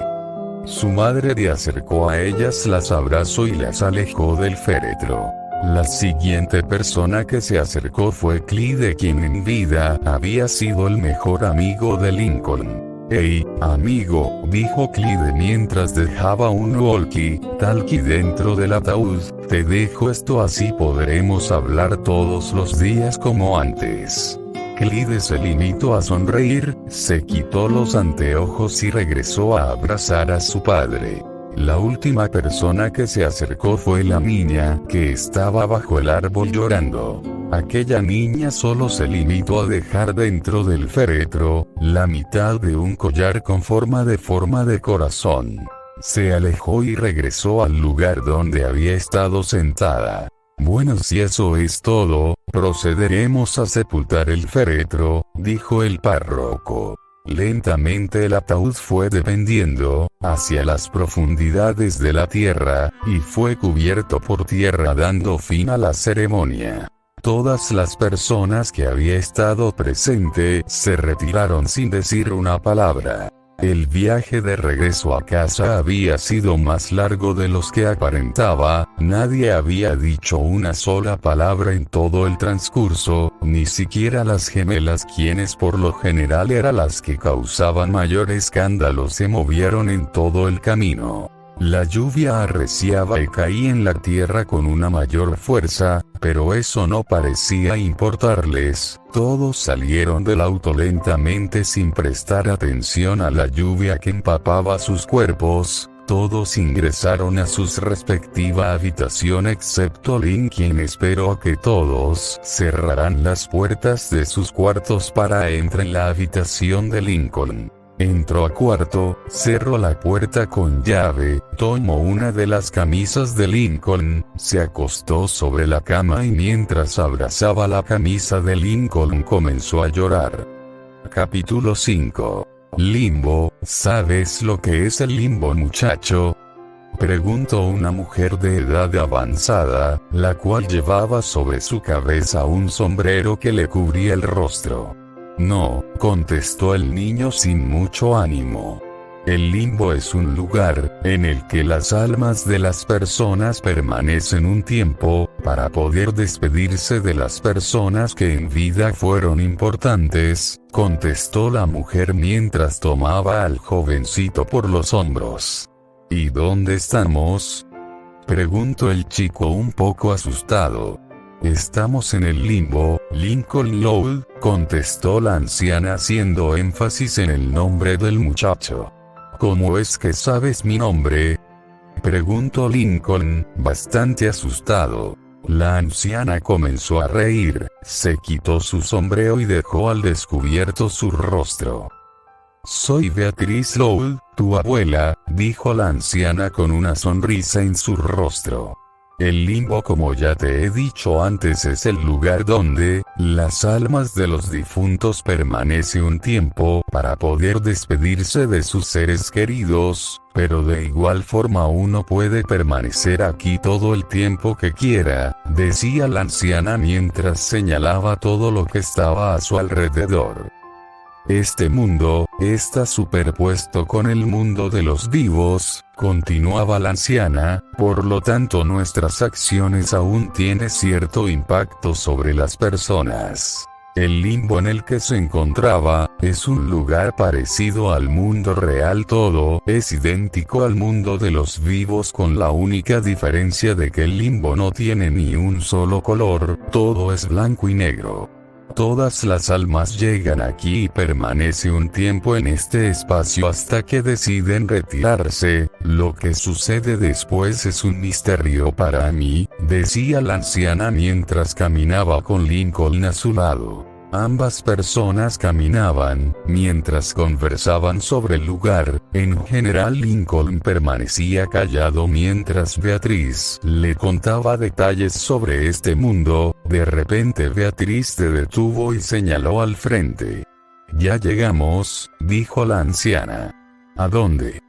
Su madre se acercó a ellas, las abrazó y las alejó del féretro. La siguiente persona que se acercó fue Clyde, quien en vida había sido el mejor amigo de Lincoln. Hey, amigo, dijo Clyde mientras dejaba un walkie-talkie dentro del ataúd, te dejo esto, así podremos hablar todos los días como antes. Clyde se limitó a sonreír, se quitó los anteojos y regresó a abrazar a su padre. La última persona que se acercó fue la niña, que estaba bajo el árbol llorando. Aquella niña solo se limitó a dejar dentro del féretro la mitad de un collar con forma de corazón. Se alejó y regresó al lugar donde había estado sentada. Bueno, si eso es todo, procederemos a sepultar el féretro, dijo el párroco. Lentamente el ataúd fue descendiendo hacia las profundidades de la tierra, y fue cubierto por tierra dando fin a la ceremonia. Todas las personas que había estado presente se retiraron sin decir una palabra. El viaje de regreso a casa había sido más largo de los que aparentaba, nadie había dicho una sola palabra en todo el transcurso, ni siquiera las gemelas, quienes por lo general eran las que causaban mayor escándalo, se movieron en todo el camino. La lluvia arreciaba y caía en la tierra con una mayor fuerza, pero eso no parecía importarles. Todos salieron del auto lentamente sin prestar atención a la lluvia que empapaba sus cuerpos. Todos ingresaron a sus respectiva habitación excepto Lynn, quien esperó a que todos cerraran las puertas de sus cuartos para entrar en la habitación de Lincoln. Entró a cuarto, cerró la puerta con llave, tomó una de las camisas de Lincoln, se acostó sobre la cama y mientras abrazaba la camisa de Lincoln comenzó a llorar. Capítulo 5. Limbo, ¿sabes lo que es el limbo, muchacho? Preguntó una mujer de edad avanzada, la cual llevaba sobre su cabeza un sombrero que le cubría el rostro. No, contestó el niño sin mucho ánimo. El limbo es un lugar en el que las almas de las personas permanecen un tiempo, para poder despedirse de las personas que en vida fueron importantes, contestó la mujer mientras tomaba al jovencito por los hombros. ¿Y dónde estamos?, preguntó el chico un poco asustado. Estamos en el limbo, Lincoln Lowell, contestó la anciana haciendo énfasis en el nombre del muchacho. ¿Cómo es que sabes mi nombre?, preguntó Lincoln, bastante asustado. La anciana comenzó a reír, se quitó su sombrero y dejó al descubierto su rostro. Soy Beatrice Lowell, tu abuela, dijo la anciana con una sonrisa en su rostro. El limbo, como ya te he dicho antes, es el lugar donde las almas de los difuntos permanecen un tiempo para poder despedirse de sus seres queridos, pero de igual forma uno puede permanecer aquí todo el tiempo que quiera, decía la anciana mientras señalaba todo lo que estaba a su alrededor. Este mundo está superpuesto con el mundo de los vivos, continuaba la anciana, por lo tanto nuestras acciones aún tienen cierto impacto sobre las personas. El limbo en el que se encontraba, es un lugar parecido al mundo real. Todo es idéntico al mundo de los vivos, con la única diferencia de que el limbo no tiene ni un solo color, todo es blanco y negro. Todas las almas llegan aquí y permanecen un tiempo en este espacio hasta que deciden retirarse. Lo que sucede después es un misterio para mí, decía la anciana mientras caminaba con Lincoln a su lado. Ambas personas caminaban, mientras conversaban sobre el lugar. En general Lincoln permanecía callado mientras Beatriz le contaba detalles sobre este mundo. De repente Beatriz se detuvo y señaló al frente. «Ya llegamos», dijo la anciana. «¿A dónde?»,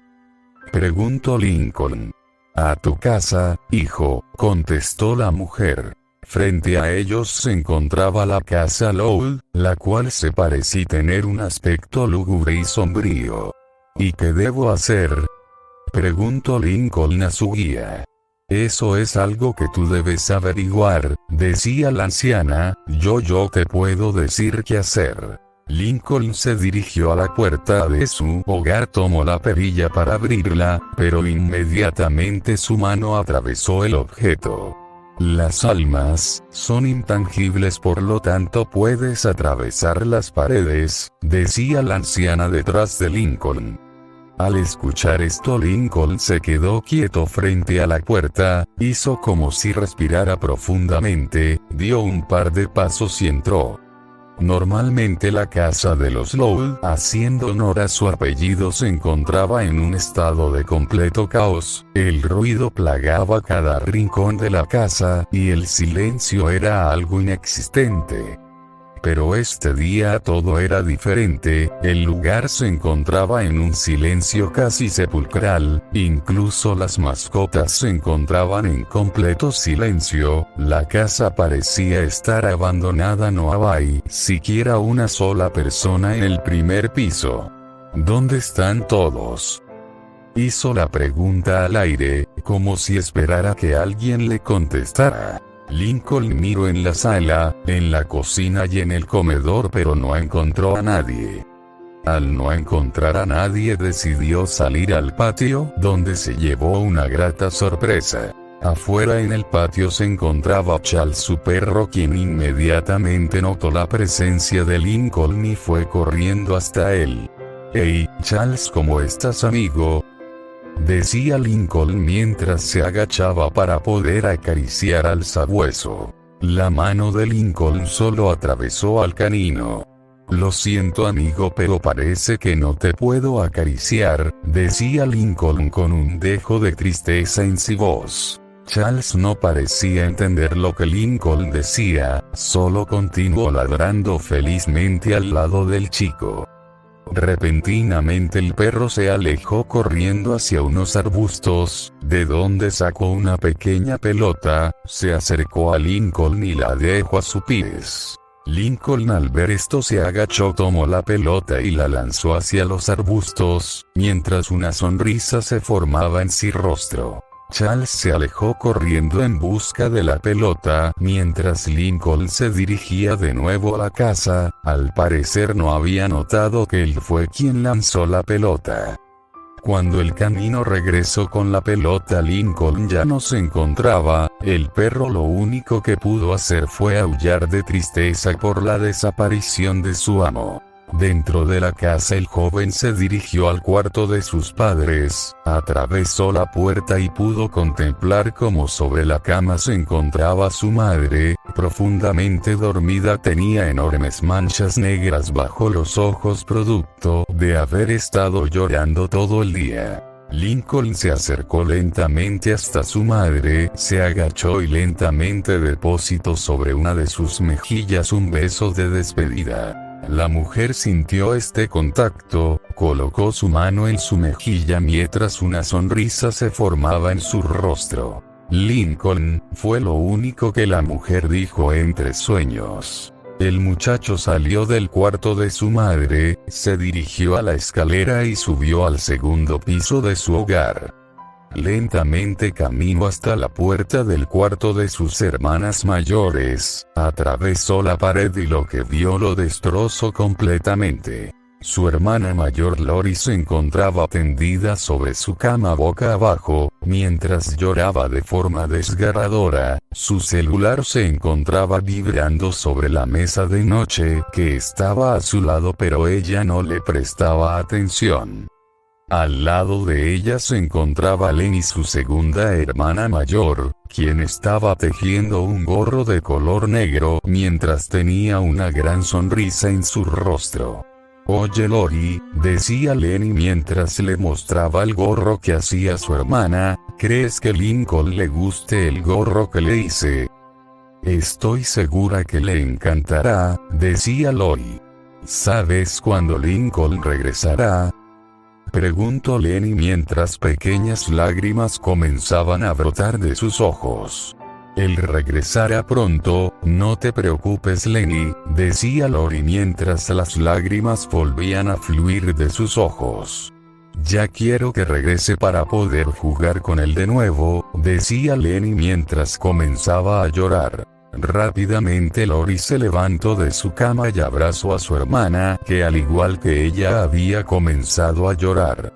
preguntó Lincoln. «A tu casa, hijo», contestó la mujer. Frente a ellos se encontraba la casa Lowell, la cual se parecía tener un aspecto lúgubre y sombrío. «¿Y qué debo hacer?», preguntó Lincoln a su guía. «Eso es algo que tú debes averiguar», decía la anciana. Yo te puedo decir qué hacer». Lincoln se dirigió a la puerta de su hogar, tomó la perilla para abrirla, pero inmediatamente su mano atravesó el objeto. «Las almas son intangibles, por lo tanto puedes atravesar las paredes», decía la anciana detrás de Lincoln. Al escuchar esto, Lincoln se quedó quieto frente a la puerta, hizo como si respirara profundamente, dio un par de pasos y entró. Normalmente la casa de los Lowell, haciendo honor a su apellido, se encontraba en un estado de completo caos. El ruido plagaba cada rincón de la casa, y el silencio era algo inexistente. Pero este día todo era diferente. El lugar se encontraba en un silencio casi sepulcral, incluso las mascotas se encontraban en completo silencio. La casa parecía estar abandonada, no había siquiera una sola persona en el primer piso. «¿Dónde están todos?», hizo la pregunta al aire, como si esperara que alguien le contestara. Lincoln miró en la sala, en la cocina y en el comedor, pero no encontró a nadie. Al no encontrar a nadie, decidió salir al patio, donde se llevó una grata sorpresa. Afuera en el patio se encontraba Charles, su perro, quien inmediatamente notó la presencia de Lincoln y fue corriendo hasta él. «Hey, Charles, ¿cómo estás, amigo?», decía Lincoln mientras se agachaba para poder acariciar al sabueso. La mano de Lincoln solo atravesó al canino. «Lo siento, amigo, pero parece que no te puedo acariciar», decía Lincoln con un dejo de tristeza en su voz. Charles no parecía entender lo que Lincoln decía, solo continuó ladrando felizmente al lado del chico. Repentinamente el perro se alejó corriendo hacia unos arbustos, de donde sacó una pequeña pelota, se acercó a Lincoln y la dejó a sus pies. Lincoln, al ver esto, se agachó, tomó la pelota y la lanzó hacia los arbustos, mientras una sonrisa se formaba en su rostro. Charles se alejó corriendo en busca de la pelota, mientras Lincoln se dirigía de nuevo a la casa. Al parecer no había notado que él fue quien lanzó la pelota. Cuando el canino regresó con la pelota, Lincoln ya no se encontraba. El perro lo único que pudo hacer fue aullar de tristeza por la desaparición de su amo. Dentro de la casa, el joven se dirigió al cuarto de sus padres, atravesó la puerta y pudo contemplar cómo sobre la cama se encontraba su madre, profundamente dormida. Tenía enormes manchas negras bajo los ojos, producto de haber estado llorando todo el día. Lincoln se acercó lentamente hasta su madre, se agachó y lentamente depositó sobre una de sus mejillas un beso de despedida. La mujer sintió este contacto, colocó su mano en su mejilla mientras una sonrisa se formaba en su rostro. «Lincoln», fue lo único que la mujer dijo entre sueños. El muchacho salió del cuarto de su madre, se dirigió a la escalera y subió al segundo piso de su hogar. Lentamente caminó hasta la puerta del cuarto de sus hermanas mayores, atravesó la pared y lo que vio lo destrozó completamente. Su hermana mayor Lori se encontraba tendida sobre su cama boca abajo, mientras lloraba de forma desgarradora. Su celular se encontraba vibrando sobre la mesa de noche que estaba a su lado, pero ella no le prestaba atención. Al lado de ella se encontraba Lenny, su segunda hermana mayor, quien estaba tejiendo un gorro de color negro mientras tenía una gran sonrisa en su rostro. «Oye Lori», decía Lenny mientras le mostraba el gorro que hacía su hermana, «¿crees que Lincoln le guste el gorro que le hice?» «Estoy segura que le encantará», decía Lori. «¿Sabes cuándo Lincoln regresará?», preguntó Lenny mientras pequeñas lágrimas comenzaban a brotar de sus ojos. «Él regresará pronto, no te preocupes Lenny», decía Lori mientras las lágrimas volvían a fluir de sus ojos. «Ya quiero que regrese para poder jugar con él de nuevo», decía Lenny mientras comenzaba a llorar. Rápidamente Lori se levantó de su cama y abrazó a su hermana, que al igual que ella había comenzado a llorar.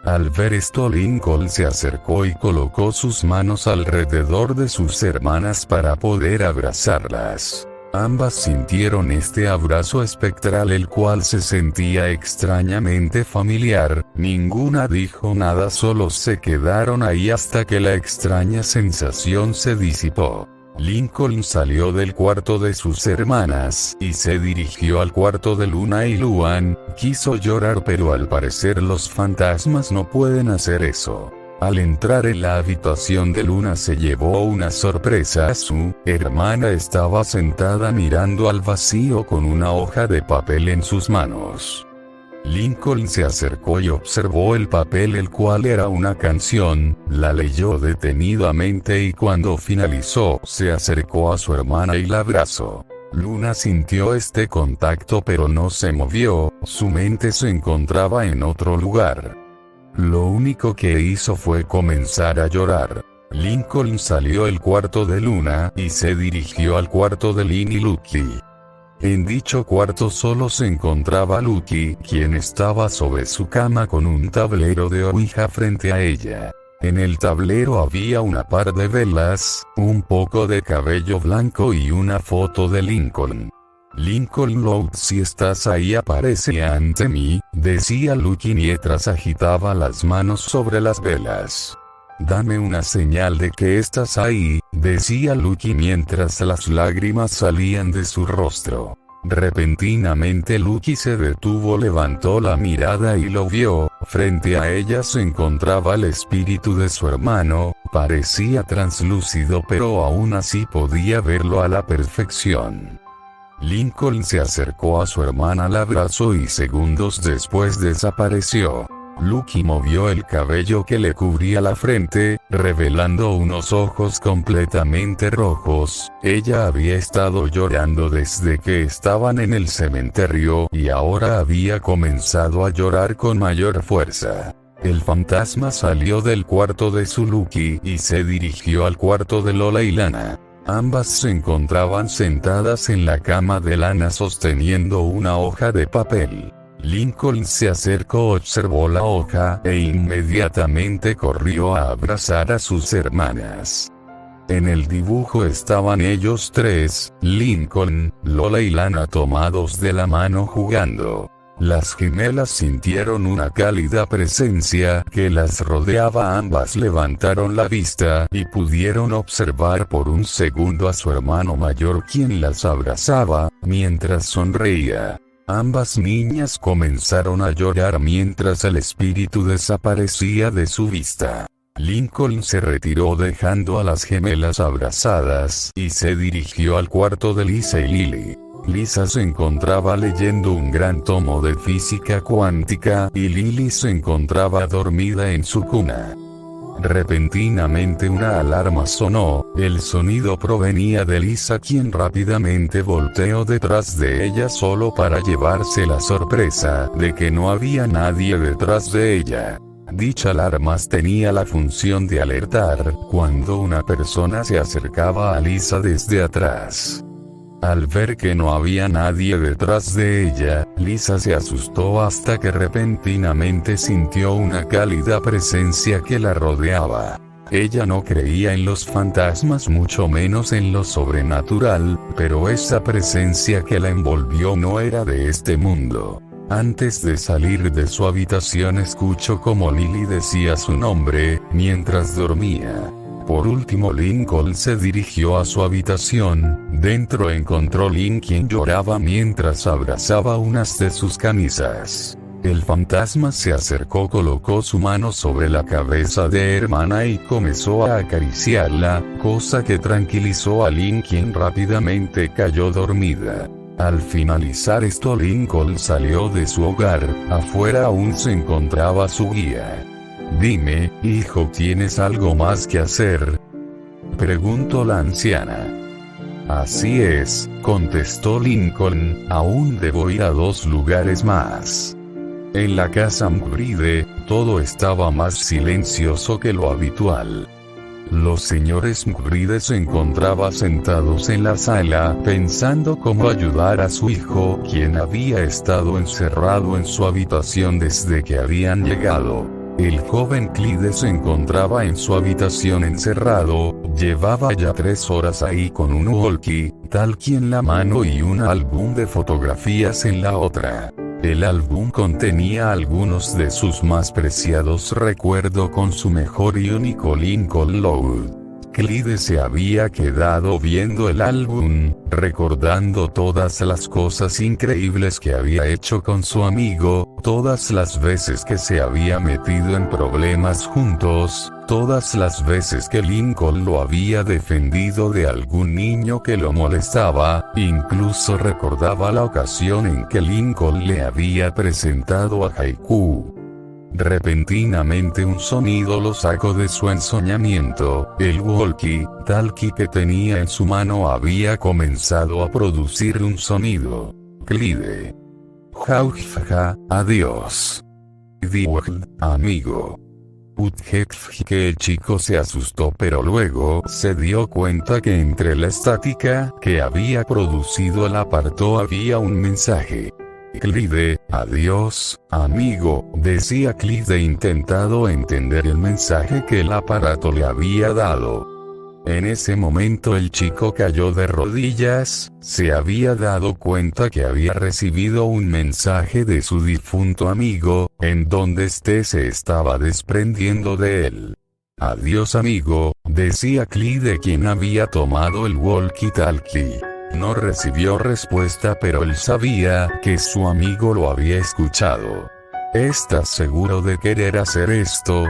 Al ver esto, Lincoln se acercó y colocó sus manos alrededor de sus hermanas para poder abrazarlas. Ambas sintieron este abrazo espectral, el cual se sentía extrañamente familiar. Ninguna dijo nada, solo se quedaron ahí hasta que la extraña sensación se disipó. Lincoln salió del cuarto de sus hermanas y se dirigió al cuarto de Luna y Luan. Quiso llorar, pero al parecer los fantasmas no pueden hacer eso. Al entrar en la habitación de Luna se llevó una sorpresa. Su hermana estaba sentada mirando al vacío con una hoja de papel en sus manos. Lincoln se acercó y observó el papel, el cual era una canción. La leyó detenidamente y cuando finalizó, se acercó a su hermana y la abrazó. Luna sintió este contacto pero no se movió, su mente se encontraba en otro lugar. Lo único que hizo fue comenzar a llorar. Lincoln salió del cuarto de Luna y se dirigió al cuarto de Lynn y Lucky. En dicho cuarto solo se encontraba Lucky, quien estaba sobre su cama con un tablero de ouija frente a ella. En el tablero había una par de velas, un poco de cabello blanco y una foto de Lincoln. «Lincoln Loud, si estás ahí, aparece ante mí», decía Lucky mientras agitaba las manos sobre las velas. «Dame una señal de que estás ahí», decía Lucky mientras las lágrimas salían de su rostro. Repentinamente Lucky se detuvo, levantó la mirada y lo vio. Frente a ella se encontraba el espíritu de su hermano. Parecía translúcido, pero aún así podía verlo a la perfección. Lincoln se acercó a su hermana, la abrazó y segundos después desapareció. Lucky movió el cabello que le cubría la frente, revelando unos ojos completamente rojos. Ella había estado llorando desde que estaban en el cementerio y ahora había comenzado a llorar con mayor fuerza. El fantasma salió del cuarto de su Lucky y se dirigió al cuarto de Lola y Lana. Ambas se encontraban sentadas en la cama de Lana sosteniendo una hoja de papel. Lincoln se acercó, observó la hoja e inmediatamente corrió a abrazar a sus hermanas. En el dibujo estaban ellos tres, Lincoln, Lola y Lana, tomados de la mano jugando. Las gemelas sintieron una cálida presencia que las rodeaba. Ambas levantaron la vista y pudieron observar por un segundo a su hermano mayor, quien las abrazaba mientras sonreía. Ambas niñas comenzaron a llorar mientras el espíritu desaparecía de su vista. Lincoln se retiró dejando a las gemelas abrazadas y se dirigió al cuarto de Lisa y Lily. Lisa se encontraba leyendo un gran tomo de física cuántica y Lily se encontraba dormida en su cuna. Repentinamente una alarma sonó. El sonido provenía de Lisa, quien rápidamente volteó detrás de ella solo para llevarse la sorpresa de que no había nadie detrás de ella. Dicha alarma tenía la función de alertar cuando una persona se acercaba a Lisa desde atrás. Al ver que no había nadie detrás de ella, Lisa se asustó hasta que repentinamente sintió una cálida presencia que la rodeaba. Ella no creía en los fantasmas, mucho menos en lo sobrenatural, pero esa presencia que la envolvió no era de este mundo. Antes de salir de su habitación escuchó como Lily decía su nombre, mientras dormía. Por último Lincoln se dirigió a su habitación. Dentro encontró a Lynn, quien lloraba mientras abrazaba unas de sus camisas. El fantasma se acercó, colocó su mano sobre la cabeza de hermana y comenzó a acariciarla, cosa que tranquilizó a Lynn, quien rápidamente cayó dormida. Al finalizar esto, Lincoln salió de su hogar. Afuera aún se encontraba su guía. «Dime, hijo, ¿tienes algo más que hacer?», preguntó la anciana. «Así es», contestó Lincoln, «aún debo ir a 2 lugares más». En la casa Mcbride, todo estaba más silencioso que lo habitual. Los señores Mcbride se encontraban sentados en la sala, pensando cómo ayudar a su hijo, quien había estado encerrado en su habitación desde que habían llegado. El joven Clyde se encontraba en su habitación encerrado, llevaba ya 3 horas ahí con un walkie-talkie en la mano y un álbum de fotografías en la otra. El álbum contenía algunos de sus más preciados recuerdos con su mejor y único Lincoln Loud. Clyde se había quedado viendo el álbum, recordando todas las cosas increíbles que había hecho con su amigo, todas las veces que se había metido en problemas juntos, todas las veces que Lincoln lo había defendido de algún niño que lo molestaba, incluso recordaba la ocasión en que Lincoln le había presentado a Haiku. Repentinamente un sonido lo sacó de su ensoñamiento. El walkie-talkie que tenía en su mano había comenzado a producir un sonido. Clyde. Jauja, adiós. Amigo. Que el chico se asustó, pero luego se dio cuenta que entre la estática que había producido el aparato había un mensaje. Clyde, adiós, amigo, decía Clyde, intentando entender el mensaje que el aparato le había dado. En ese momento el chico cayó de rodillas. Se había dado cuenta que había recibido un mensaje de su difunto amigo, en donde se estaba desprendiendo de él. Adiós, amigo, decía Clyde, quien había tomado el walkie-talkie. No recibió respuesta, pero él sabía que su amigo lo había escuchado. ¿Estás seguro de querer hacer esto?,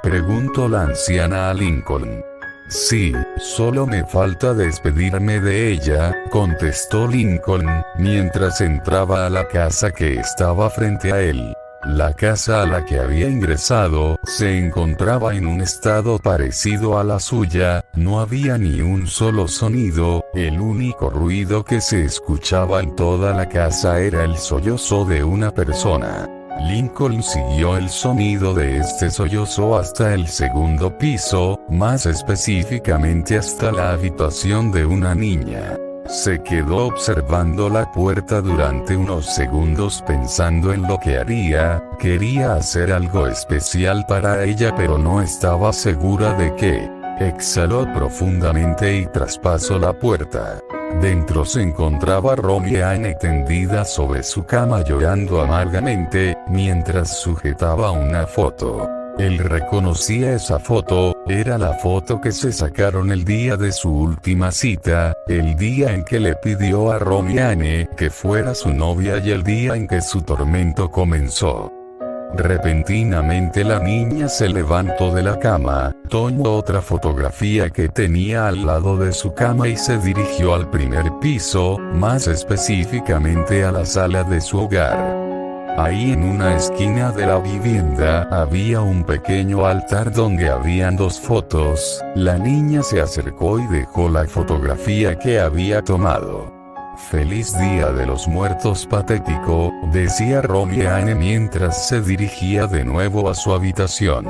preguntó la anciana a Lincoln. Sí, solo me falta despedirme de ella, contestó Lincoln, mientras entraba a la casa que estaba frente a él. La casa a la que había ingresado se encontraba en un estado parecido a la suya. No había ni un solo sonido. El único ruido que se escuchaba en toda la casa era el sollozo de una persona. Lincoln siguió el sonido de este sollozo hasta el 2º piso, más específicamente hasta la habitación de una niña. Se quedó observando la puerta durante unos segundos pensando en lo que haría. Quería hacer algo especial para ella, pero no estaba segura de qué. Exhaló profundamente y traspasó la puerta. Dentro se encontraba Romy Anne tendida sobre su cama llorando amargamente, mientras sujetaba una foto. Él reconocía esa foto. Era la foto que se sacaron el día de su última cita, el día en que le pidió a Romy Anne que fuera su novia y el día en que su tormento comenzó. Repentinamente la niña se levantó de la cama, tomó otra fotografía que tenía al lado de su cama y se dirigió al 1er piso, más específicamente a la sala de su hogar. Ahí en una esquina de la vivienda había un pequeño altar donde habían 2 fotos. La niña se acercó y dejó la fotografía que había tomado. Feliz Día de los Muertos patético, decía Ronnie Anne mientras se dirigía de nuevo a su habitación.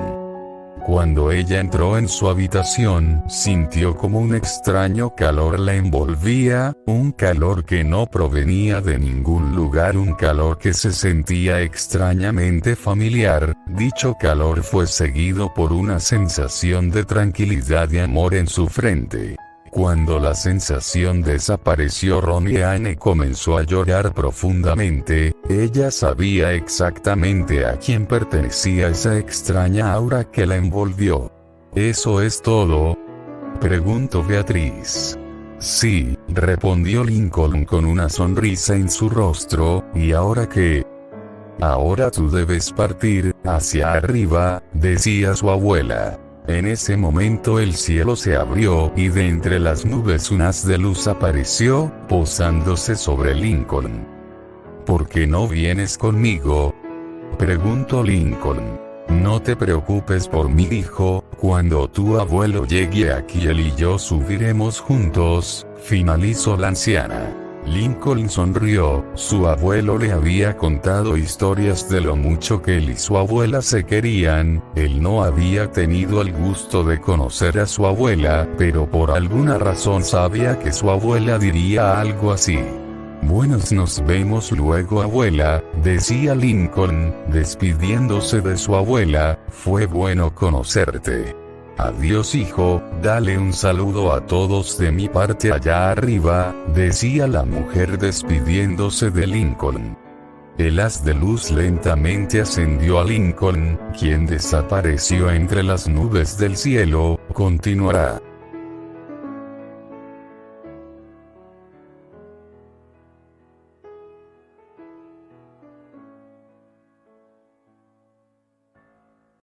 Cuando ella entró en su habitación, sintió como un extraño calor la envolvía, un calor que no provenía de ningún lugar, un calor que se sentía extrañamente familiar. Dicho calor fue seguido por una sensación de tranquilidad y amor en su frente. Cuando la sensación desapareció, Ronnie Anne comenzó a llorar profundamente. Ella sabía exactamente a quién pertenecía esa extraña aura que la envolvió. ¿Eso es todo?, preguntó Beatriz. Sí, respondió Lincoln con una sonrisa en su rostro. ¿Y ahora qué? Ahora tú debes partir hacia arriba, decía su abuela. En ese momento el cielo se abrió y de entre las nubes un haz de luz apareció, posándose sobre Lincoln. ¿Por qué no vienes conmigo?, preguntó Lincoln. No te preocupes por mí, hijo, cuando tu abuelo llegue aquí él y yo subiremos juntos, finalizó la anciana. Lincoln sonrió. Su abuelo le había contado historias de lo mucho que él y su abuela se querían. Él no había tenido el gusto de conocer a su abuela, pero por alguna razón sabía que su abuela diría algo así. Bueno, nos vemos luego, abuela, decía Lincoln, despidiéndose de su abuela. Fue bueno conocerte. Adiós, hijo, dale un saludo a todos de mi parte allá arriba, decía la mujer despidiéndose de Lincoln. El haz de luz lentamente ascendió a Lincoln, quien desapareció entre las nubes del cielo. Continuará.